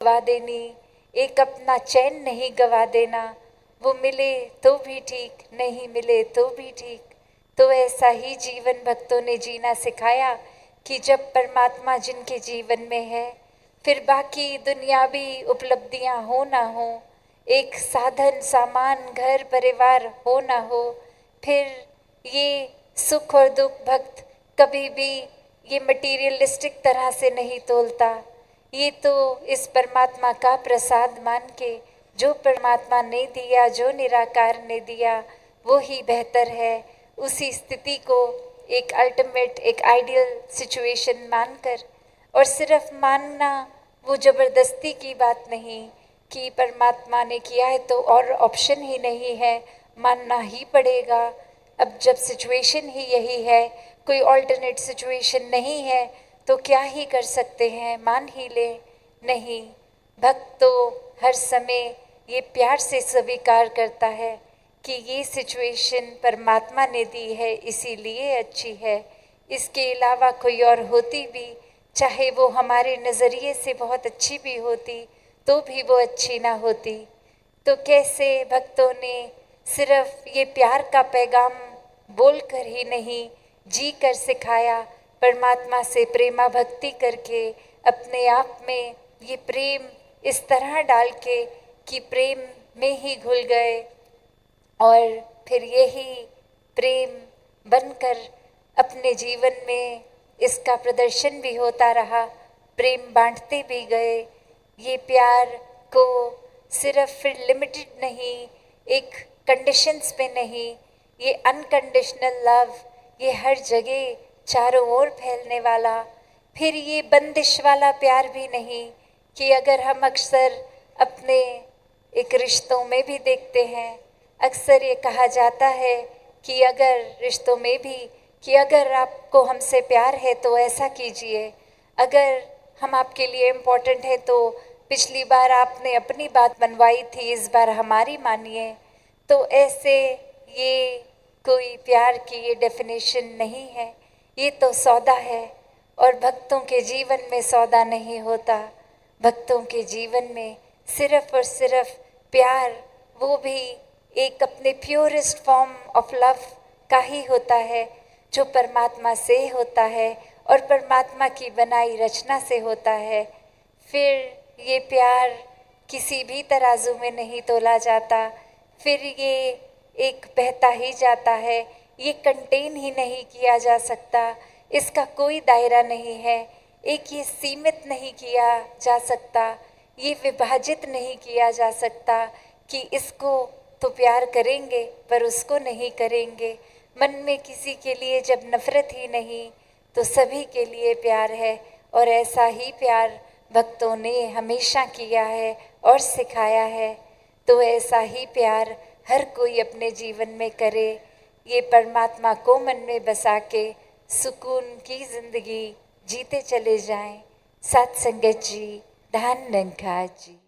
गवा देनी, एक अपना चैन नहीं गवा देना। वो मिले तो भी ठीक, नहीं मिले तो भी ठीक। तो ऐसा ही जीवन भक्तों ने जीना सिखाया कि जब परमात्मा जिनके जीवन में है, फिर बाकी दुनियावी उपलब्धियां हो ना हो, एक साधन सामान घर परिवार हो ना हो, फिर ये सुख और दुख भक्त कभी भी ये मटीरियलिस्टिक तरह से नहीं तोलता। ये तो इस परमात्मा का प्रसाद मान के, जो परमात्मा ने दिया, जो निराकार ने दिया, वो ही बेहतर है। उसी स्थिति को एक अल्टीमेट, एक आइडियल सिचुएशन मानकर, और सिर्फ मानना, वो जबरदस्ती की बात नहीं कि परमात्मा ने किया है तो और ऑप्शन ही नहीं है, मानना ही पड़ेगा। अब जब सिचुएशन ही यही है, कोई ऑल्टरनेट सिचुएशन नहीं है, तो क्या ही कर सकते हैं, मान ही ले। नहीं, भक्त तो हर समय ये प्यार से स्वीकार करता है कि ये सिचुएशन परमात्मा ने दी है, इसीलिए अच्छी है। इसके अलावा कोई और होती भी, चाहे वो हमारे नज़रिए से बहुत अच्छी भी होती, तो भी वो अच्छी ना होती। तो कैसे भक्तों ने सिर्फ ये प्यार का पैगाम बोलकर ही नहीं, जी कर सिखाया, परमात्मा से प्रेमा भक्ति करके अपने आप में ये प्रेम इस तरह डाल के कि प्रेम में ही घुल गए, और फिर यही प्रेम बनकर अपने जीवन में इसका प्रदर्शन भी होता रहा, प्रेम बांटते भी गए। ये प्यार को सिर्फ फिर लिमिटेड नहीं, एक कंडीशंस पे नहीं, ये अनकंडीशनल लव, ये हर जगह चारों ओर फैलने वाला। फिर ये बंदिश वाला प्यार भी नहीं कि अगर हम अक्सर अपने एक रिश्तों में भी देखते हैं, अक्सर ये कहा जाता है कि अगर रिश्तों में भी कि अगर आपको हमसे प्यार है तो ऐसा कीजिए, अगर हम आपके लिए इम्पोर्टेंट है तो पिछली बार आपने अपनी बात मनवाई थी, इस बार हमारी मानिए। तो ऐसे ये कोई प्यार की ये डेफिनेशन नहीं है, ये तो सौदा है। और भक्तों के जीवन में सौदा नहीं होता, भक्तों के जीवन में सिर्फ और सिर्फ प्यार, वो भी एक अपने प्योरेस्ट फॉर्म ऑफ लव का ही होता है, जो परमात्मा से होता है और परमात्मा की बनाई रचना से होता है। फिर ये प्यार किसी भी तराजू में नहीं तोला जाता, फिर ये एक बहता ही जाता है, ये कंटेन ही नहीं किया जा सकता, इसका कोई दायरा नहीं है, एक ये सीमित नहीं किया जा सकता, ये विभाजित नहीं किया जा सकता कि इसको तो प्यार करेंगे पर उसको नहीं करेंगे। मन में किसी के लिए जब नफरत ही नहीं, तो सभी के लिए प्यार है। और ऐसा ही प्यार भक्तों ने हमेशा किया है और सिखाया है। तो ऐसा ही प्यार हर कोई अपने जीवन में करे, ये परमात्मा को मन में बसा के सुकून की जिंदगी जीते चले जाएं। सत्संगत जी, धन निरंकार जी।